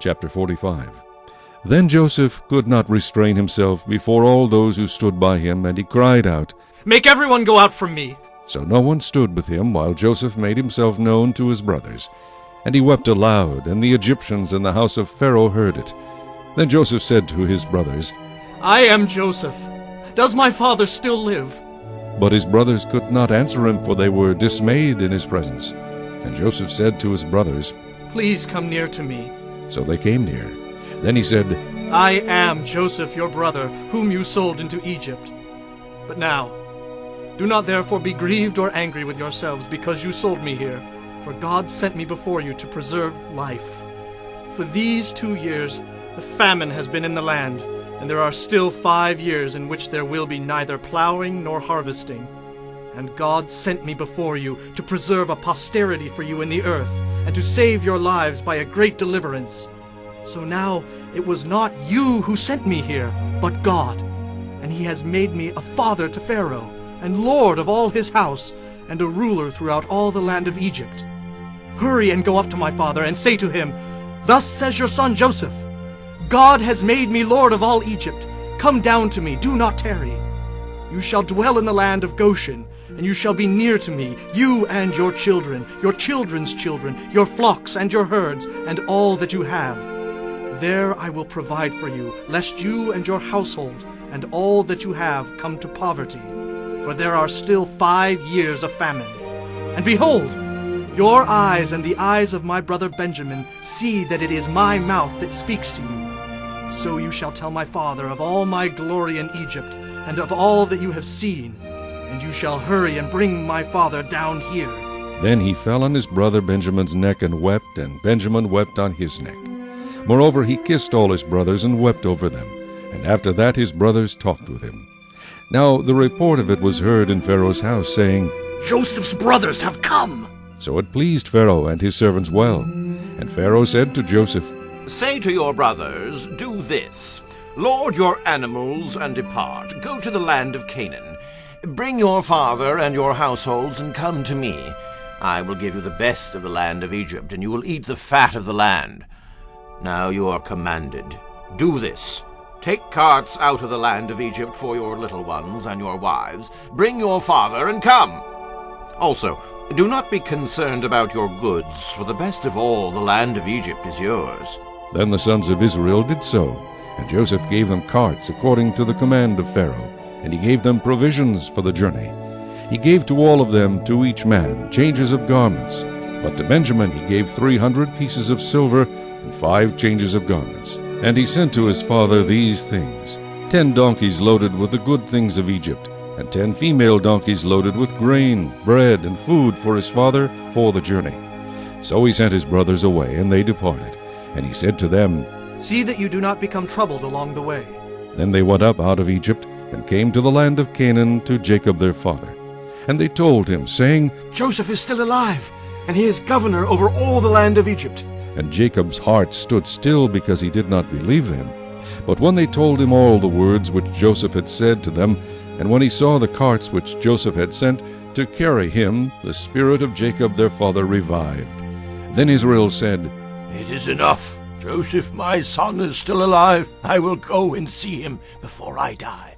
Chapter 45. Then Joseph could not restrain himself before all those who stood by him, and he cried out, "Make everyone go out from me!" So no one stood with him while Joseph made himself known to his brothers. And he wept aloud, and the Egyptians in the house of Pharaoh heard it. Then Joseph said to his brothers, "I am Joseph. Does my father still live?" But his brothers could not answer him, for they were dismayed in his presence. And Joseph said to his brothers, "Please come near to me." So they came near. Then he said, "I am Joseph, your brother, whom you sold into Egypt. But now, do not therefore be grieved or angry with yourselves because you sold me here, for God sent me before you to preserve life. For these 2 years the famine has been in the land, and there are still 5 years in which there will be neither plowing nor harvesting. And God sent me before you to preserve a posterity for you in the earth, and to save your lives by a great deliverance. So now it was not you who sent me here, but God, and he has made me a father to Pharaoh, and lord of all his house, and a ruler throughout all the land of Egypt. Hurry and go up to my father, and say to him, 'Thus says your son Joseph, God has made me lord of all Egypt. Come down to me, do not tarry. You shall dwell in the land of Goshen, and you shall be near to me, you and your children, your children's children, your flocks and your herds, and all that you have. There I will provide for you, lest you and your household and all that you have come to poverty. For there are still 5 years of famine. And behold, your eyes and the eyes of my brother Benjamin see that it is my mouth that speaks to you. So you shall tell my father of all my glory in Egypt, and of all that you have seen, and you shall hurry and bring my father down here.'" Then he fell on his brother Benjamin's neck and wept, and Benjamin wept on his neck. Moreover, he kissed all his brothers and wept over them. And after that his brothers talked with him. Now the report of it was heard in Pharaoh's house, saying, "Joseph's brothers have come." So it pleased Pharaoh and his servants well. And Pharaoh said to Joseph, "Say to your brothers, do this. Lord your animals and depart. Go to the land of Canaan. Bring your father and your households and come to me. I will give you the best of the land of Egypt, and you will eat the fat of the land. Now you are commanded. Do this. Take carts out of the land of Egypt for your little ones and your wives. Bring your father and come. Also, do not be concerned about your goods, for the best of all the land of Egypt is yours." Then the sons of Israel did so, and Joseph gave them carts according to the command of Pharaoh, and he gave them provisions for the journey. He gave to all of them, to each man, changes of garments. But to Benjamin he gave 300 pieces of silver and 5 changes of garments. And he sent to his father these things: 10 donkeys loaded with the good things of Egypt, and 10 female donkeys loaded with grain, bread, and food for his father for the journey. So he sent his brothers away, and they departed. And he said to them, "See that you do not become troubled along the way." Then they went up out of Egypt, and came to the land of Canaan to Jacob their father. And they told him, saying, "Joseph is still alive, and he is governor over all the land of Egypt." And Jacob's heart stood still, because he did not believe them. But when they told him all the words which Joseph had said to them, and when he saw the carts which Joseph had sent to carry him, the spirit of Jacob their father revived. Then Israel said, "It is enough. Joseph, my son, is still alive. I will go and see him before I die."